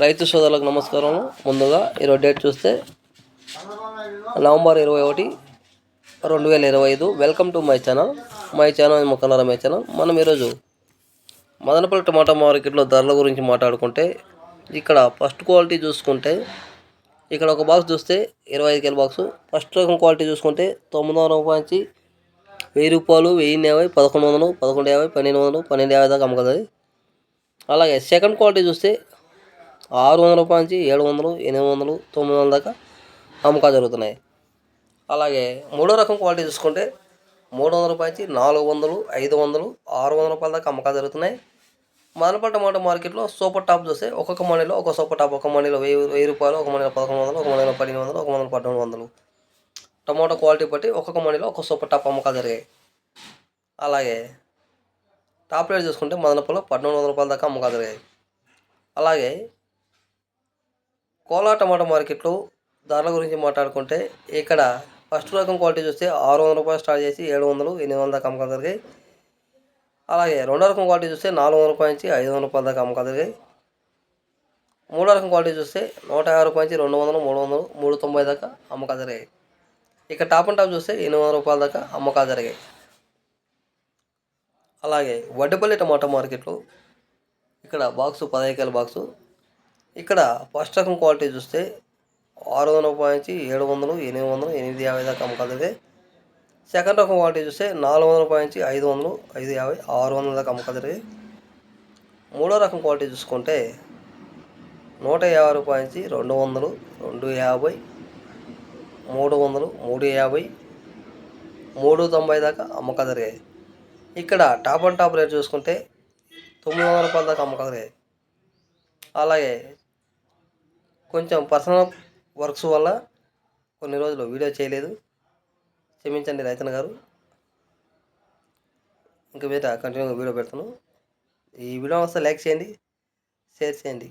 రైతు సోదరులకు నమస్కారం. ముందుగా ఈరోజు డేట్ చూస్తే November 21, 2025. Welcome to my channel. ముక్కల రమేష్ ఛానల్. మనం ఈరోజు మదనపల్లి టమాటా మార్కెట్లో ధరల గురించి మాట్లాడుకుంటే, ఇక్కడ ఫస్ట్ క్వాలిటీ చూసుకుంటే ఇక్కడ ఒక బాక్స్ చూస్తే 25 కేల బాక్సు. ఫస్ట్ రకం క్వాలిటీ చూసుకుంటే 900 రూపాయల నుంచి 1000 రూపాయలు, 1050, 1100, 1150, 1200, 1250 దాకా అమ్ముతుంది. అలాగే సెకండ్ క్వాలిటీ చూస్తే 600 రూపాయల నుంచి 700, 800, 900 దాకా అమ్మకాలు జరుగుతున్నాయి. అలాగే మూడో రకం క్వాలిటీ చూసుకుంటే 300 రూపాయల నుంచి 400, 500, 600 రూపాయల దాకా అమ్మకాలు జరుగుతున్నాయి. మదనపల్లి టమాటో మార్కెట్లో సూపర్ టాప్ చూస్తే ఒక్కొక్క మండీలో ఒక సూపర్ టాప్, ఒక మండీలో 1000 రూపాయలు, ఒక మండీలో 1100, ఒక మండీలో 1200, ఒక మండీలో 1400. టమాటో క్వాలిటీ బట్టి ఒక్కొక్క మండీలో ఒక సూపర్ టాప్ అమ్మకాలు జరిగాయి. అలాగే టాప్ రేట్ చూసుకుంటే మదనపల్లిలో 1400 రూపాయల దాకా అమ్మకాలు జరిగాయి. అలాగే కోలార్ టమాటో మార్కెట్లో ధరల గురించి మాట్లాడుకుంటే, ఇక్కడ ఫస్ట్ రకం క్వాలిటీ చూస్తే 600 రూపాయలు స్టార్ట్ చేసి 700, 800 దాకా అమ్మకాలు జరిగాయి. అలాగే రెండో రకం క్వాలిటీ చూస్తే 400 రూపాయల నుంచి 500 రూపాయల దాకా అమ్మకాలు జరిగాయి. మూడో రకం క్వాలిటీ చూస్తే 150 రూపాయల నుంచి 200, 300, 390 దాకా అమ్మకాలు జరిగాయి. ఇక టాప్ అండ్ టాప్ చూస్తే 800 రూపాయల దాకా అమ్మకాలు జరిగాయి. అలాగే వడ్డేపల్లి టమాటో మార్కెట్లో ఇక్కడ బాక్సు 15 కేల బాక్సు. ఇక్కడ ఫస్ట్ రకం క్వాలిటీ చూస్తే 600 రూపాయల నుంచి 700, 800, 850 దాకా అమ్మకాలు జరిగాయి. సెకండ్ రకం క్వాలిటీ చూస్తే 400 రూపాయల నుంచి 500, 550, 600 దాకా అమ్మకాలు జరిగాయి. మూడో రకం క్వాలిటీ చూసుకుంటే 150 రూపాయల నుంచి 200, 250, 300, 350, 390 దాకా అమ్మకాలు జరిగాయి. ఇక్కడ టాప్ అండ్ టాప్ రేట్ చూసుకుంటే 900 రూపాయల దాకా అమ్మకాలు జరిగాయి. అలాగే కొంచెం పర్సనల్ వర్క్స్ వల్ల కొన్ని రోజులు వీడియో చేయలేదు, క్షమించండి రైతన్న గారు. ఇంకా మీద కంటిన్యూగా వీడియో పెడతాను. ఈ వీడియో వస్తే లైక్ చేయండి, షేర్ చేయండి.